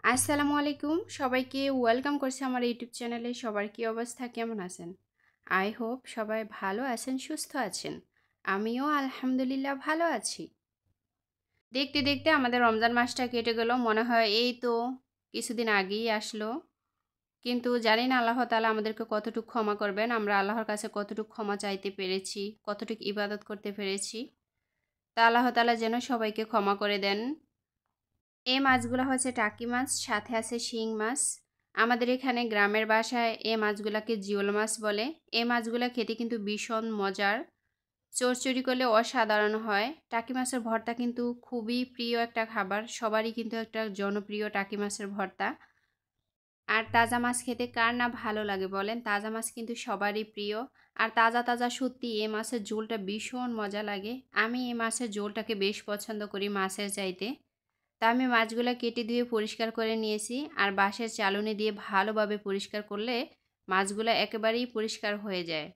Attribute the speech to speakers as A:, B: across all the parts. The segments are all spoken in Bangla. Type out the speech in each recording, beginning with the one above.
A: আসসালামু আলাইকুম সবাইকে ওয়েলকাম করছি আমার ইউটিউব চ্যানেলে। সবার কি অবস্থা, কেমন আছেন? আই হোপ সবাই ভালো আছেন, সুস্থ আছেন। আমিও আলহামদুলিল্লাহ ভালো আছি। দেখতে দেখতে আমাদের রমজান মাসটা কেটে গেল, মনে হয় এই তো কিছুদিন আগেই আসলো। কিন্তু জানি না আল্লাহ তাআলা আমাদেরকে কতটুকু ক্ষমা করবেন, আমরা আল্লাহর কাছে কতটুকু ক্ষমা চাইতে পেরেছি, কতটুকু ইবাদত করতে পেরেছি। তা আল্লাহ তাআলা যেন সবাইকে ক্ষমা করে দেন। এই মাছগুলো হচ্ছে টাকি মাছ, সাথে আছে শিং মাছ। আমাদের এখানে গ্রামের বাসায় এই মাছগুলাকে জিওল মাছ বলে। এই মাছগুলা খেতে কিন্তু ভীষণ মজার, চড়চড়ি করলে অসাধারণ হয়। টাকি মাছের ভর্তা কিন্তু খুবই প্রিয় একটা খাবার, সবারই কিন্তু একটা জনপ্রিয় টাকি মাছের ভর্তা। আর তাজা মাছ খেতে কার না ভালো লাগে বলেন, তাজা মাছ কিন্তু সবারই প্রিয়। আর তাজা তাজা সত্যি এই মাছের ঝোলটা ভীষণ মজা লাগে। আমি এই মাছের ঝোলটাকে বেশ পছন্দ করি মাছের চাইতে। তা আমি মাছগুলো কেটে ধুয়ে পরিষ্কার করে নিয়েছি, আর বাঁশের চালনি দিয়ে ভালোভাবে পরিষ্কার করলে মাছগুলো একেবারেই পরিষ্কার হয়ে যায়।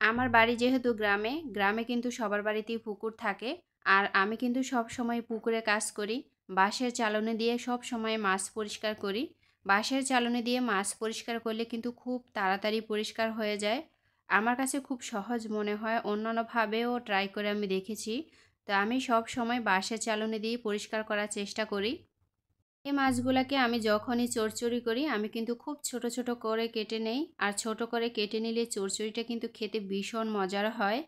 A: আমার বাড়ি যেহেতু গ্রামে, গ্রামে কিন্তু সবার বাড়িতেই পুকুর থাকে। আর আমি কিন্তু সব সময় পুকুরে কাজ করি, বাঁশের চালনি দিয়ে সব সময় মাছ পরিষ্কার করি। বাঁশের চালনি দিয়ে মাছ পরিষ্কার করলে কিন্তু খুব তাড়াতাড়ি পরিষ্কার হয়ে যায়। আমার কাছে খুব সহজ মনে হয়, অন্যান্যভাবেও ট্রাই করে আমি দেখেছি। তো আমি সব সময় বাঁশের চালনি দিয়ে পরিষ্কার করার চেষ্টা করি। এই মাছগুলাকে আমি যখনই চড়চড়ি করি আমি কিন্তু খুব ছোট ছোট করে কেটে নেই, আর ছোট করে কেটে নিলে চড়চড়িটা কিন্তু খেতে ভীষণ মজার হয়।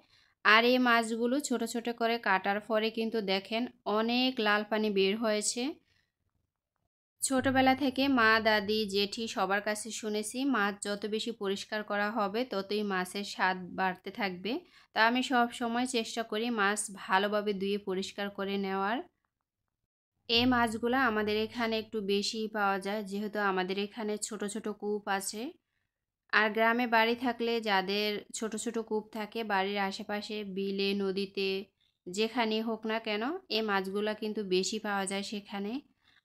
A: আর এই মাছগুলো ছোট ছোট করে কাটার পরে কিন্তু দেখেন অনেক লাল পানি বের হয়েছে। ছোটবেলা থেকে মা, দাদি, জেঠি সবার কাছে শুনেছি মাছ যত বেশি পরিষ্কার করা হবে ততই মাছের স্বাদ বাড়তে থাকবে। তা আমি সব সময় চেষ্টা করি মাছ ভালোভাবে ধুয়ে পরিষ্কার করে নেওয়ার। এই মাছগুলা আমাদের এখানে একটু বেশিই পাওয়া যায়, যেহেতু আমাদের এখানে ছোট ছোট কূপ আছে। আর গ্রামে বাড়ি থাকলে যাদের ছোট ছোট কূপ থাকে বাড়ির আশেপাশে, বিলে, নদীতে, যেখানেই হোক না কেন, এই মাছগুলা কিন্তু বেশি পাওয়া যায় সেখানে।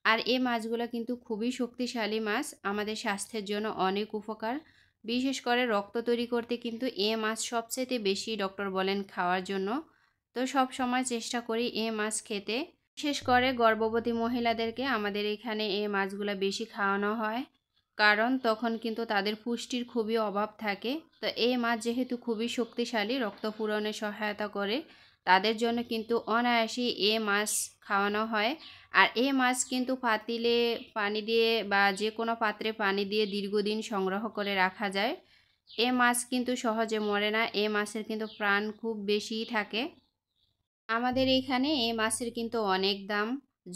A: আর এই মাছগুলা কিন্তু খুবই শক্তিশালী মাছ, আমাদের স্বাস্থ্যের জন্য অনেক উপকার। বিশেষ করে রক্ত তৈরি করতে কিন্তু এই মাছ সবচেয়ে বেশি ডক্টর বলেন খাওয়ার জন্য। তো সব সময় চেষ্টা করি এই মাছ খেতে। বিশেষ করে গর্ভবতী মহিলাদেরকে আমাদের এখানে এই মাছগুলো বেশি খাওয়ানো হয়, কারণ তখন কিন্তু তাদের পুষ্টির খুবই অভাব থাকে। তো এই মাছ যেহেতু খুবই শক্তিশালী, রক্ত পূরণে সহায়তা করে, তাদের জন্য কিন্তু অনায়াসেই এই মাছ খাওয়ানো হয়। আর এই মাছ কিন্তু পাতিলে পানি দিয়ে বা যে কোনো পাত্রে পানি দিয়ে দীর্ঘদিন সংগ্রহ করে রাখা যায়। এই মাছ কিন্তু সহজে মরে না, এই মাছের কিন্তু প্রাণ খুব বেশিই থাকে। আমাদের এখানে এই মাছের কিন্তু অনেক দাম,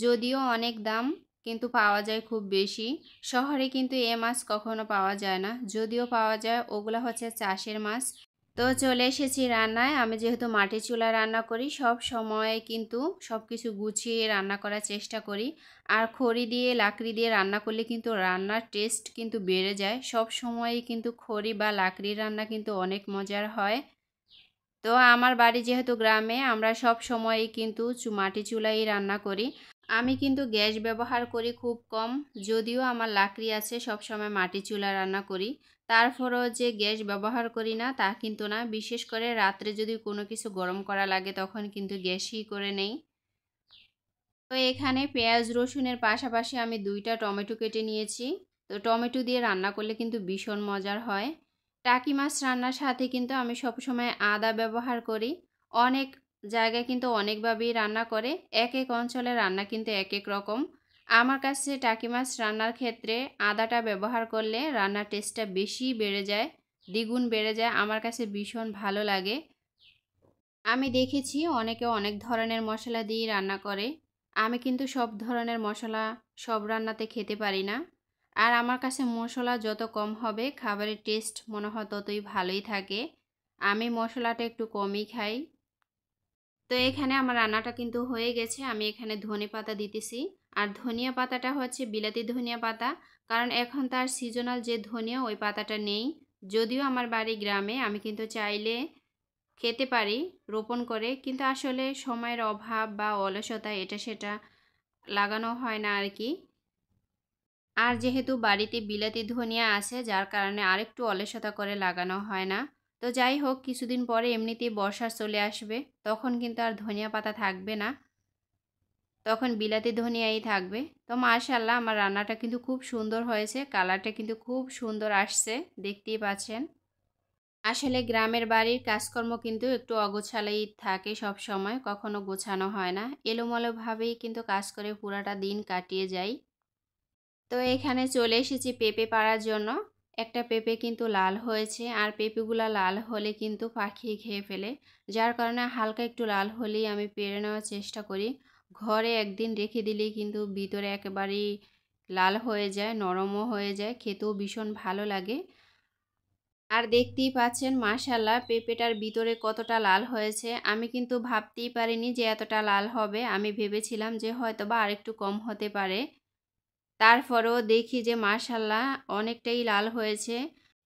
A: যদিও অনেক দাম, কিন্তু পাওয়া যায় খুব বেশি। শহরে কিন্তু এ মাছ কখনো পাওয়া যায় না, যদিও পাওয়া যায় ওগুলা হচ্ছে চাষের মাছ। তো চলে এসেছি রান্নায়। আমি যেহেতু মাটির চুলায় রান্না করি, সব সময় কিন্তু সব কিছু গুছিয়ে রান্না করার চেষ্টা করি। আর খড়ি দিয়ে, লাকড়ি দিয়ে রান্না করলে কিন্তু রান্নার টেস্ট কিন্তু বেড়ে যায়। সব সময়ই কিন্তু খড়ি বা লাকড়ির রান্না কিন্তু অনেক মজার হয়। তো আমার বাড়ি যেহেতু গ্রামে, আমরা সব সময়ই কিন্তু মাটি চুলাই রান্না করি। আমি কিন্তু গ্যাস ব্যবহার করি খুব কম, যদিও আমার লাকড়ি আছে, সব সময় মাটি চুলা রান্না করি। তারপরও যে গ্যাস ব্যবহার করি না তা কিন্তু না, বিশেষ করে রাত্রে যদি কোনো কিছু গরম করা লাগে তখন কিন্তু গ্যাসই করে নেই। তো এখানে পেঁয়াজ রসুনের পাশাপাশি আমি 2টা টমেটো কেটে নিয়েছি। তো টমেটো দিয়ে রান্না করলে কিন্তু ভীষণ মজার হয়। টাকি মাছ রান্নার সাথে কিন্তু আমি সবসময় আদা ব্যবহার করি। অনেক জায়গায় কিন্তু অনেকভাবেই রান্না করে, এক এক অঞ্চলে রান্না কিন্তু এক এক রকম। আমার কাছে টাকি মাছ রান্নার ক্ষেত্রে আদাটা ব্যবহার করলে রান্নার টেস্টটা বেশি বেড়ে যায়, দ্বিগুণ বেড়ে যায়, আমার কাছে ভীষণ ভালো লাগে। আমি দেখেছি অনেকে অনেক ধরনের মশলা দিয়ে রান্না করে। আমি কিন্তু সব ধরনের মশলা সব রান্নাতে খেতে পারি না। আর আমার কাছে মশলা যত কম হবে খাবারের টেস্ট মনে হয় ততই ভালোই থাকে। আমি মশলাটা একটু কমই খাই। তো এখানে আমার রান্নাটা কিন্তু হয়ে গেছে। আমি এখানে ধনেপাতা দিতেছি। আর ধনিয়া পাতাটা হচ্ছে বিলাতি ধনিয়া পাতা, কারণ এখন তার সিজনাল যে ধনিয়া ওই পাতাটা নেই। যদিও আমার বাড়ি গ্রামে, আমি কিন্তু চাইলে খেতে পারি রোপণ করে, কিন্তু আসলে সময়ের অভাব বা অলসতা এটা সেটা লাগানো হয় না আর কি। আর যেহেতু বাড়িতে বিলাতি ধনিয়া আছে যার কারণে আরেকটু অলসতা করে লাগানো হয় না। তো যাই হোক, কিছুদিন পরে এমনিতেই বর্ষা চলে আসবে, তখন কিন্তু আর ধনিয়া পাতা থাকবে না। তখন বিলাতি ধনিয়াই থাকবে। তো মাশাআল্লাহ আমার রান্নাটা কিন্তু খুব সুন্দর হয়েছে। কালারটা কিন্তু খুব সুন্দর আসছে, দেখতেই পাচ্ছেন। আসলে গ্রামের বাড়ির কাজকর্ম কিন্তু একটু অগোছালোই থাকে সবসময়, কখনো গোছানো হয় না। এলোমেলোভাবেই কিন্তু কাজ করে পুরাটা দিন কাটিয়ে যায়। তো এখানে চলে এসেছি পেঁপে পাড়ার জন্য। একটা পেঁপে কিন্তু লাল হয়েছে, আর পেঁপেগুলা লাল হলে কিন্তু পাখি খেয়ে ফেলে। যার কারণে হালকা একটু লাল হলেই আমি পেড়ে নেওয়ার চেষ্টা করি। ঘরে একদিন রেখে দিলেই কিন্তু ভিতরে একেবারেই লাল হয়ে যায়, নরমও হয়ে যায়, খেতেও ভীষণ ভালো লাগে। আর দেখতেই পাচ্ছেন মাশাআল্লাহ পেঁপেটার ভিতরে কতটা লাল হয়েছে। আমি কিন্তু ভাবতেই পারিনি যে এতটা লাল হবে। আমি ভেবেছিলাম যে হয়তোবা আরেকটু কম হতে পারে। তারপরেও দেখি যে মাশাআল্লাহ অনেকটাই লাল হয়েছে।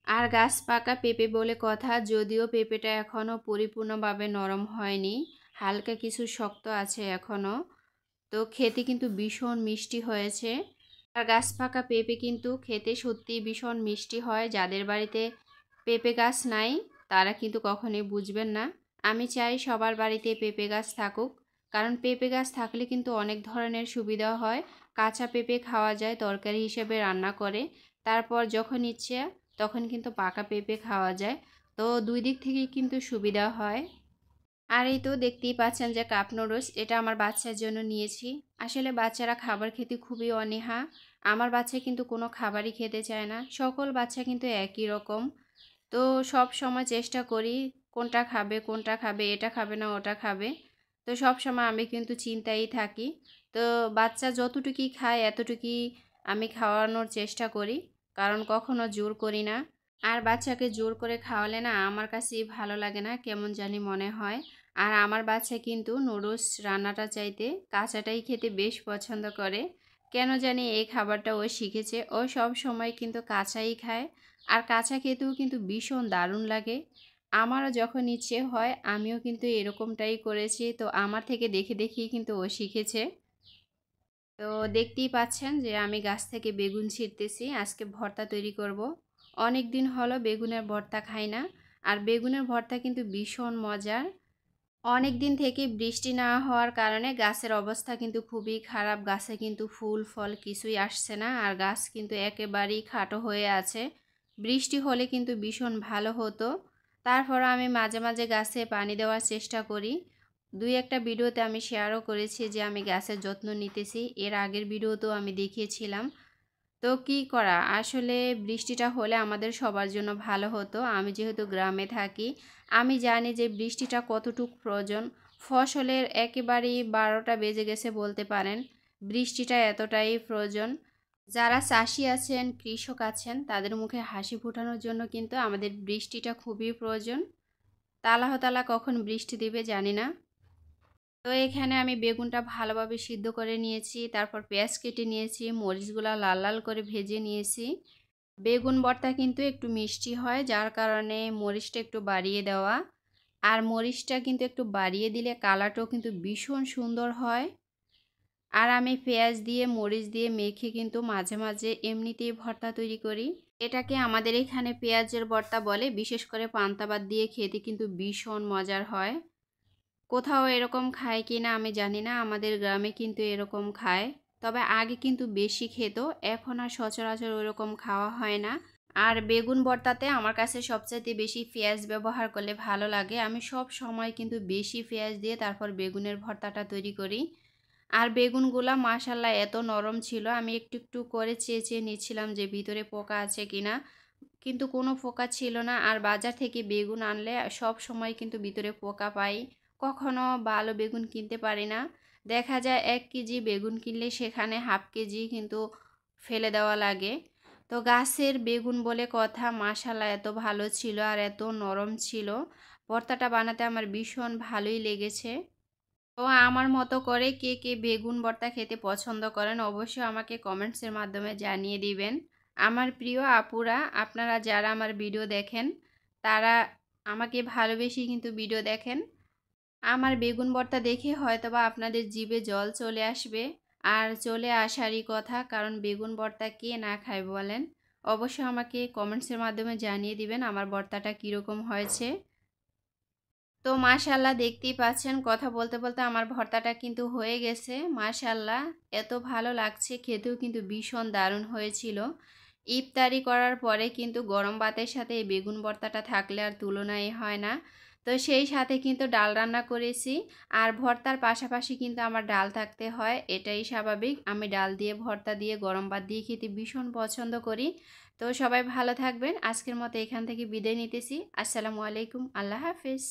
A: আর গাছ পাকা পেঁপে বলে কথা, যদিও পেঁপেটা এখনও পরিপূর্ণভাবে নরম হয়নি, হালকা কিছু শক্ত আছে এখনও। তো খেতে কিন্তু ভীষণ মিষ্টি হয়েছে। আর গাছ পাকা পেঁপে কিন্তু খেতে সত্যিই ভীষণ মিষ্টি হয়। যাদের বাড়িতে পেঁপে গাছ নাই তারা কিন্তু কখনোই বুঝবেন না। আমি চাই সবার বাড়িতে পেঁপে গাছ থাকুক, কারণ পেঁপে গাছ থাকলে কিন্তু অনেক ধরনের সুবিধা হয়। কাঁচা পেঁপে খাওয়া যায়, তরকারি হিসেবে রান্না করে। তারপর যখন ইচ্ছে তখন কিন্তু পাকা পেঁপে খাওয়া যায়। তো দুই দিক থেকেই কিন্তু সুবিধা হয়। আর এই তো দেখতেই পাচ্ছেন যে কাপ নুডলস, এটা আমার বাচ্চার জন্য নিয়েছি। আসলে বাচ্চারা খাবার খেতে খুবই অনীহা। আমার বাচ্চা কিন্তু কোনো খাবারই খেতে চায় না। সকল বাচ্চা কিন্তু একই রকম। তো সব সময় চেষ্টা করি কোনটা খাবে, কোনটা খাবে, এটা খাবে না ওটা খাবে। তো সব সময় আমি কিন্তু চিন্তায় থাকি। তো বাচ্চা যতটুকুই খায় এতটুকুই আমি খাওয়ানোর চেষ্টা করি, কারণ কখনো জোর করি না। আর বাচ্চাকে জোর করে খাওয়ালে না আমার কাছেই ভালো লাগে না, কেমন জানি মনে হয়। আর আমার বাচ্চা কিন্তু নুডলস রান্নাটা চাইতে কাঁচাটাই খেতে বেশ পছন্দ করে। কেন জানি এই খাবারটা ও শিখেছে। ও সব সময় কিন্তু কাঁচাই খায়। আর কাঁচা খেতেও কিন্তু ভীষণ দারুণ লাগে। আমারও যখন ইচ্ছে হয় আমিও কিন্তু এরকমটাই করেছি। তো আমার থেকে দেখে দেখেই কিন্তু ও শিখেছে। তো দেখতেই পাচ্ছেন যে আমি গাছ থেকে বেগুন ছিঁড়তেছি, আজকে ভর্তা তৈরি করব। অনেক দিন হলো বেগুনের ভর্তা খাই না। আর বেগুনের ভর্তা কিন্তু ভীষণ মজার। অনেক দিন থেকে বৃষ্টি না হওয়ার কারণে গাছের অবস্থা কিন্তু খুবই খারাপ। গাছে কিন্তু ফুল ফল কিছুই আসছে না, আর গাছ কিন্তু একেবারেই খাটো হয়ে আছে। বৃষ্টি হলে কিন্তু ভীষণ ভালো হতো। তারপর আমি মাঝে মাঝে গাছে পানি দেওয়ার চেষ্টা করি। দুই একটা ভিডিওতে আমি শেয়ারও করেছি যে আমি গাছের যত্ন নিতেছি, এর আগের ভিডিওতেও আমি দেখিয়েছিলাম। তো কি করা, আসলে বৃষ্টিটা হলে আমাদের সবার জন্য ভালো হতো। আমি যেহেতু গ্রামে থাকি, আমি জানি যে বৃষ্টিটা কতটুকু প্রয়োজন। ফসলের একেবারেই 12টা বেজে গেছে বলতে পারেন, বৃষ্টিটা এতটাই প্রয়োজন। যারা চাষি আছেন, কৃষক আছেন, তাদের মুখে হাসি ফোটানোর জন্য কিন্তু আমাদের বৃষ্টিটা খুবই প্রয়োজন। তা আল্লাহ তাআলা কখন বৃষ্টি দিবে জানি না। তো এখানে আমি বেগুনটা ভালোভাবে সিদ্ধ করে নিয়েছি, তারপর পেঁয়াজ কেটে নিয়েছি, মরিচগুলা লাল লাল করে ভেজে নিয়েছি। বেগুন ভর্তা কিন্তু একটু মিষ্টি হয়, যার কারণে মরিচটা একটু বাড়িয়ে দেওয়া। আর মরিচটা কিন্তু একটু বাড়িয়ে দিলে কালারটাও কিন্তু ভীষণ সুন্দর হয়। আর আমি পেঁয়াজ দিয়ে মরিচ দিয়ে মেখে কিন্তু মাঝে মাঝে এমনিতেই ভর্তা তৈরি করি। এটাকে আমাদের এখানে পেঁয়াজের ভর্তা বলে, বিশেষ করে পান্তা ভাত দিয়ে খেতে কিন্তু ভীষণ মজার হয়। কোথাও এরকম খায় কি না আমি জানি না, আমাদের গ্রামে কিন্তু এরকম খায়। তবে আগে কিন্তু বেশি খেত, এখন আর সচরাচর ওরকম খাওয়া হয় না। আর বেগুন ভর্তাতে আমার কাছে সবচাইতে বেশি পেঁয়াজ ব্যবহার করলে ভালো লাগে। আমি সব সময় কিন্তু বেশি পেঁয়াজ দিয়ে তারপর বেগুনের ভর্তাটা তৈরি করি। আর বেগুনগুলা মাশাল্লাহ এত নরম ছিল, আমি একটু একটু করে চেয়ে চেয়ে নিচ্ছিলাম যে ভিতরে পোকা আছে কিনা, কিন্তু কোনো পোকা ছিল না। আর বাজার থেকে বেগুন আনলে সব সময় কিন্তু ভিতরে পোকা পাই, কখনো ভালো বেগুন কিনতে পারি না। দেখা যায় 1 কেজি বেগুন কিনলে সেখানে হাফ কেজি কিন্তু ফেলে দেওয়া লাগে। তো গাছের বেগুন বলে কথা, মাশাল্লাহ এত ভালো ছিল আর এত নরম ছিল। ভর্তাটা বানাতে আমার ভীষণ ভালোই লেগেছে। তো আমার মতো করে কে কে বেগুন ভর্তা খেতে পছন্দ করেন অবশ্যই আমাকে কমেন্টসের মাধ্যমে জানিয়ে দিবেন। আমার প্রিয় আপুরা, আপনারা যারা আমার ভিডিও দেখেন তারা আমাকে ভালোবেসে কিন্তু ভিডিও দেখেন। আমার বেগুন ভর্তা দেখে হয়তোবা আপনাদের জিভে জল চলে আসবে। আর চলে আসারই কথা, কারণ বেগুন ভর্তা কে না খায় বলেন। অবশ্যই আমাকে কমেন্টসের মাধ্যমে জানিয়ে দিবেন আমার ভর্তাটা কীরকম হয়েছে। তো মাশাআল্লাহ দেখতেই পাচ্ছেন কথা বলতে বলতে আমার ভর্তাটা কিন্তু হয়ে গেছে। মাশাআল্লাহ এত ভালো লাগছে, খেতেও কিন্তু ভীষণ দারুণ হয়েছিল। ইফতারি করার পরে কিন্তু গরম ভাতের সাথে এই বেগুন ভর্তাটা থাকলে আর তুলনাই হয় না। তো সেই সাথে কিন্তু ডাল রান্না করেছি, আর ভর্তার পাশাপাশি কিন্তু আমার ডাল থাকতে হয়, এটাই স্বাভাবিক। আমি ডাল দিয়ে ভর্তা দিয়ে গরম ভাত দিয়ে খেতে ভীষণ পছন্দ করি। তো সবাই ভালো থাকবেন, আজকের মতো এখান থেকে বিদায় নিতেছি। আসসালামু আলাইকুম, আল্লাহ হাফেজ।